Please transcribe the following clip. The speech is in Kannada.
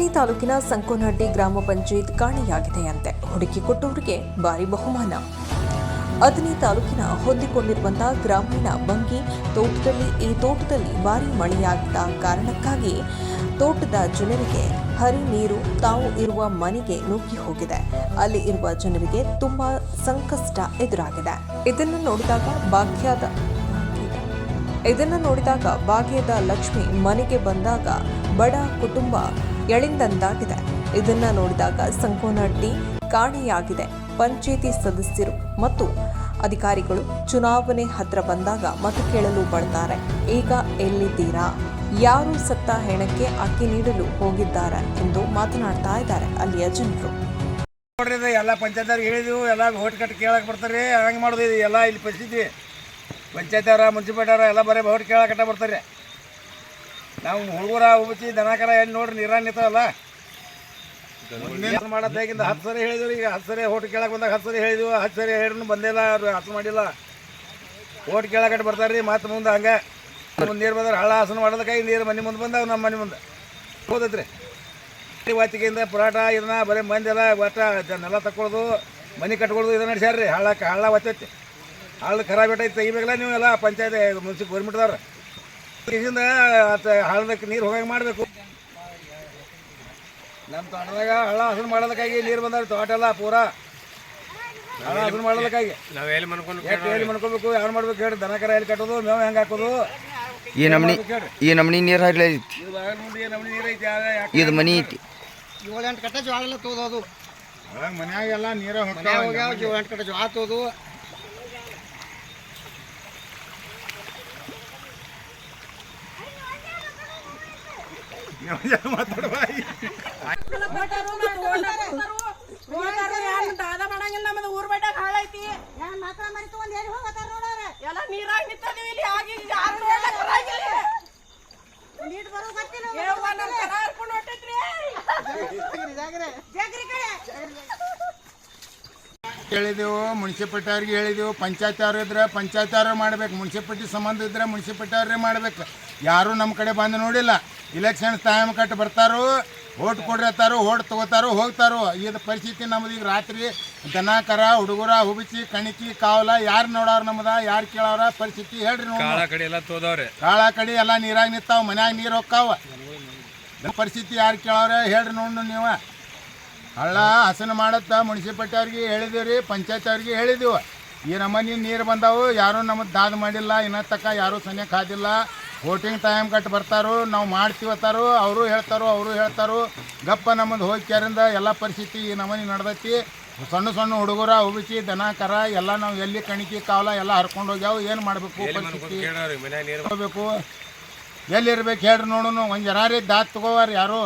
ಅಥಣಿ ತಾಲೂಕಿನ ಸಂಕೋನಹಟ್ಟಿ ಗ್ರಾಮ ಪಂಚಾಯತ್ ಕಾಣೆಯಾಗಿದೆಯಂತೆ. ಹುಡುಕಿ ಕೊಟ್ಟವರಿಗೆ ಭಾರಿ ಬಹುಮಾನ. ಅಥಣಿ ತಾಲೂಕಿನ ಹೊಂದಿಕೊಂಡಿರುವಂತಹ ಗ್ರಾಮೀಣ ಬಂಗಿ ತೋಟದಲ್ಲಿ ಈ ತೋಟದಲ್ಲಿ ಭಾರಿ ಮಳೆಯಾಗಿದ್ದ ಕಾರಣಕ್ಕಾಗಿ ತೋಟದ ಜನರಿಗೆ ಹರಿ ನೀರು ತಾವು ಇರುವ ಮನೆಗೆ ನುಗ್ಗಿ ಹೋಗಿದೆ. ಅಲ್ಲಿ ಇರುವ ಜನರಿಗೆ ತುಂಬಾ ಸಂಕಷ್ಟ ಎದುರಾಗಿದೆ. ಇದನ್ನು ನೋಡಿದಾಗ ಭಾಗ್ಯದ ಲಕ್ಷ್ಮಿ ಮನೆಗೆ ಬಂದಾಗ ಬಡ ಕುಟುಂಬ ಎಳೆದಂತಾಗಿದೆ. ಇದನ್ನ ನೋಡಿದಾಗ ಸಂಕೋನಹಟ್ಟಿ ಕಾಣೆಯಾಗಿದೆ. ಪಂಚಾಯಿತಿ ಸದಸ್ಯರು ಮತ್ತು ಅಧಿಕಾರಿಗಳು ಚುನಾವಣೆ ಹತ್ರ ಬಂದಾಗ ಮತ ಕೇಳಲು ಬರ್ತಾರೆ. ಈಗ ಎಲ್ಲಿದ್ದೀರಾ? ಯಾರು ಸತ್ತ ಹೆಣಕ್ಕೆ ಅಕ್ಕಿ ನೀಡಲು ಹೋಗಿದ್ದಾರೆ ಎಂದು ಮಾತನಾಡ್ತಾ ಇದ್ದಾರೆ ಅಲ್ಲಿಯ ಜನರು. ನೋಡ್ರಿ, ಎಲ್ಲ ಪಂಚಾಯತ್ ಹೇಳಿದ್ವು, ಎಲ್ಲ ಓಟ್ ಕಟ್ಟಿ ಕೇಳಕ್ಕೆ ಬರ್ತಾರೆ. ಹಂಗೆ ಮಾಡೋದು ಇದು ಎಲ್ಲ ಇಲ್ಲಿ ಪರಿಸ್ಥಿತಿ. ಪಂಚಾಯತ್ ಮುನ್ಸಿಪಾಲ್ಟಿ ಎಲ್ಲ ಬರೀ ಓಟ್ ಕೇಳಕಟ್ಟ ಬರ್ತಾರೆ. ನಾವು ಹುಡುಗರ ಉಬ್ಬಚ್ಚಿ ದನಕರ ಎಲ್ಲಿ ನೋಡ್ರಿ ನೀರ ನಿಂತವಲ್ಲ ಮಾಡೋದಾಗಿಂದ 10 ಸರಿ ಹೇಳಿದ್ವಿ. ಈಗ 10 ಸರಿ ಓಟ್ ಕೇಳಕ್ಕೆ ಬಂದಾಗ 10 ಸರಿ ಹೇಳಿದ್ವು. 10 ಸರಿ ಹೇಳಿದ್ರು ಬಂದಿಲ್ಲ, ಅವ್ರು ಹಸು ಮಾಡಿಲ್ಲ. ಓಟ್ ಕೇಳಕಟ್ಟು ಬರ್ತಾರೆ ರೀ. ಮತ್ತೆ ಮುಂದೆ ಹಂಗೆ ನೀರು ಬಂದ್ರೆ ಹಳ್ಳ ಹಸನ ಮಾಡೋದಕ್ಕಾಗಿ ನೀರು ಮನೆ ಮುಂದೆ ಬಂದ ನಮ್ಮ ಮನೆ ಮುಂದೆ ಹೋದೈತ್ರಿ. ವಾಚಿಕೆಯಿಂದ ಪುರಾಟ ಇದನ್ನ ಬರೀ ಮಂದೆಲ್ಲ ಒಟ್ಟ ನೆಲ ತಕ್ಕೊಳ್ಳೋದು, ಮನೆ ಕಟ್ಕೊಳ್ಳೋದು ಇದನ್ನ ನಡೆಸ್ಯಾರ ರೀ. ಹಳ್ಳ ಒತ್ತೈತಿ. ಹಳ್ಳ ಖರಾಬ್ ಇಟ್ಟೈತಿ, ತೆಗಿಬೇಕಲ್ಲ ನೀವು ಎಲ್ಲ ಪಂಚಾಯತ್ ಗೌರ್ಮೆಂಟ್ದವ್ರು. ಇದರಿಂದ ಹಳ್ಳದಕ್ಕೆ ನೀರು ಹೋಗಂಗೆ ಮಾಡಬೇಕು. ನಮ್ಮ ತೋಟದಾಗ ಹಳ್ಳ ಹಸನ ಮಾಡೋದಕ್ಕಾಗಿ ನೀರು ಬಂದಾರ. ತೋಟ ಎಲ್ಲ ಪೂರಾ ಹಳ್ಳ ಹಸನ ಮಾಡೋದಕ್ಕಾಗಿ ಎಲ್ಲಿ ಮನ್ಕೊಬೇಕು, ಯಾರು ಮಾಡ್ಬೇಕು ಹೇಳಿ. ದನಕರ ಎಲ್ಲಿ ಕಟ್ಟೋದು, ಮೇವು ಹೆಂಗೆ ಹಾಕೋದು, ಈ ನಮ್ನಿ ನೀರು ಹರಿಲೈತಿ. ನೀರು ಐತಿ. ಇದು ಮನಿ ಐತಿ. 7-8 ಕಟ್ಟೆ ಜೋಳ ಎಲ್ಲ ತೋದೋದು. ಮನ್ಯಾಗೆಲ್ಲ ನೀರ ಹೋಗ್ಯಾವ. 7-8 ಕಟ್ಟೆ ಜೋಳ ತೋದು. ಹೇಳಿದೆವು, ಮುನ್ಸಿಪಾಲ್ಟಿ ಅವ್ರಿಗೆ ಹೇಳಿದೆವು. ಪಂಚಾಯತ್ ಅವ್ರು ಇದ್ರೆ ಪಂಚಾಯತ್ ಅವ್ರೇ ಮಾಡ್ಬೇಕು. ಮುನ್ಸಿಪಾಲ್ಟಿ ಸಂಬಂಧ ಇದ್ರೆ ಮುನ್ಸಿಪಾಲ್ಟಿ ಅವ್ರೇ ಮಾಡ್ಬೇಕು. ಯಾರೂ ನಮ್ಮ ಕಡೆ ಬಂದು ನೋಡಿಲ್ಲ. ಇಲೆಕ್ಷನ್ ಟೈಮ್ ಕಟ್ಟು ಬರ್ತಾರೋ, ಓಟ್ ಕೊಡಿರ್ತಾರೋ, ಓಟ್ ತಗೋತಾರೋ, ಹೋಗ್ತಾರೋ. ಇದು ಪರಿಸ್ಥಿತಿ ನಮ್ದು. ಈಗ ರಾತ್ರಿ ದನ ಕರ ಹುಡುಗರ ಹುಬಿಸಿ ಕಣಿಕಿ ಕಾವಲ ಯಾರು ನೋಡೋರು ನಮ್ದ, ಯಾರು ಕೇಳೋರ ಪರಿಸ್ಥಿತಿ ಹೇಳ್ರಿ. ಕಾಳ ಕಡೆ ಎಲ್ಲ ನೀರಾಗ ನಿಂತಾವ, ಮನ್ಯಾಗ ನೀರು ಹೋಗ್ತಾವ. ಪರಿಸ್ಥಿತಿ ಯಾರು ಕೇಳೋರ ಹೇಳ್ರಿ ನೋಡು ನೀವು. ಹಳ್ಳ ಹಸನ ಮಾಡತ್ತ ಮುನ್ಸಿಪಾಲ್ಟಿ ಅವ್ರಿಗೆ ಹೇಳಿದೀವಿ ರೀ, ಪಂಚಾಯತ್ ಅವ್ರಿಗೆ ಹೇಳಿದೆವು. ಈ ನಮ್ಮನೆ ನೀರು ಬಂದಾವು, ಯಾರೂ ನಮಗೆ ದಾದ ಮಾಡಿಲ್ಲ. ಇನ್ನೂ ತಕ್ಕ ಯಾರೂ ಸನಿಯಕ್ಕೆ ಹಾದಿಲ್ಲ. ವೋಟಿಂಗ್ ಟೈಮ್ ಕಟ್ಟು ಬರ್ತಾರೋ, ನಾವು ಮಾಡ್ತೀವತ್ತಾರೋ, ಅವರು ಹೇಳ್ತಾರೋ. ಗಪ್ಪ ನಮ್ಮದು ಹೋಗಿ ಕೇರಿಂದ ಎಲ್ಲ ಪರಿಸ್ಥಿತಿ ಈ ನಮ್ಮನೆ ನಡೆದೈತಿ. ಸಣ್ಣ ಹುಡುಗರ ಉಬಿಸಿ ದನ ಕರ ಎಲ್ಲ ನಾವು ಎಲ್ಲಿ ಕಣಿಕಿ ಕಾವಲ ಎಲ್ಲ ಹರ್ಕೊಂಡು ಹೋಗ್ಯಾವ. ಏನು ಮಾಡಬೇಕು ಪರಿಸ್ಥಿತಿ ಹೋಗ್ಬೇಕು, ಎಲ್ಲಿರ್ಬೇಕು ಹೇಳ್ರಿ ನೋಡೋನು. ಒಂದು ಜನ ರೀ ದಾದ ತಗೋವಾರ ಯಾರು.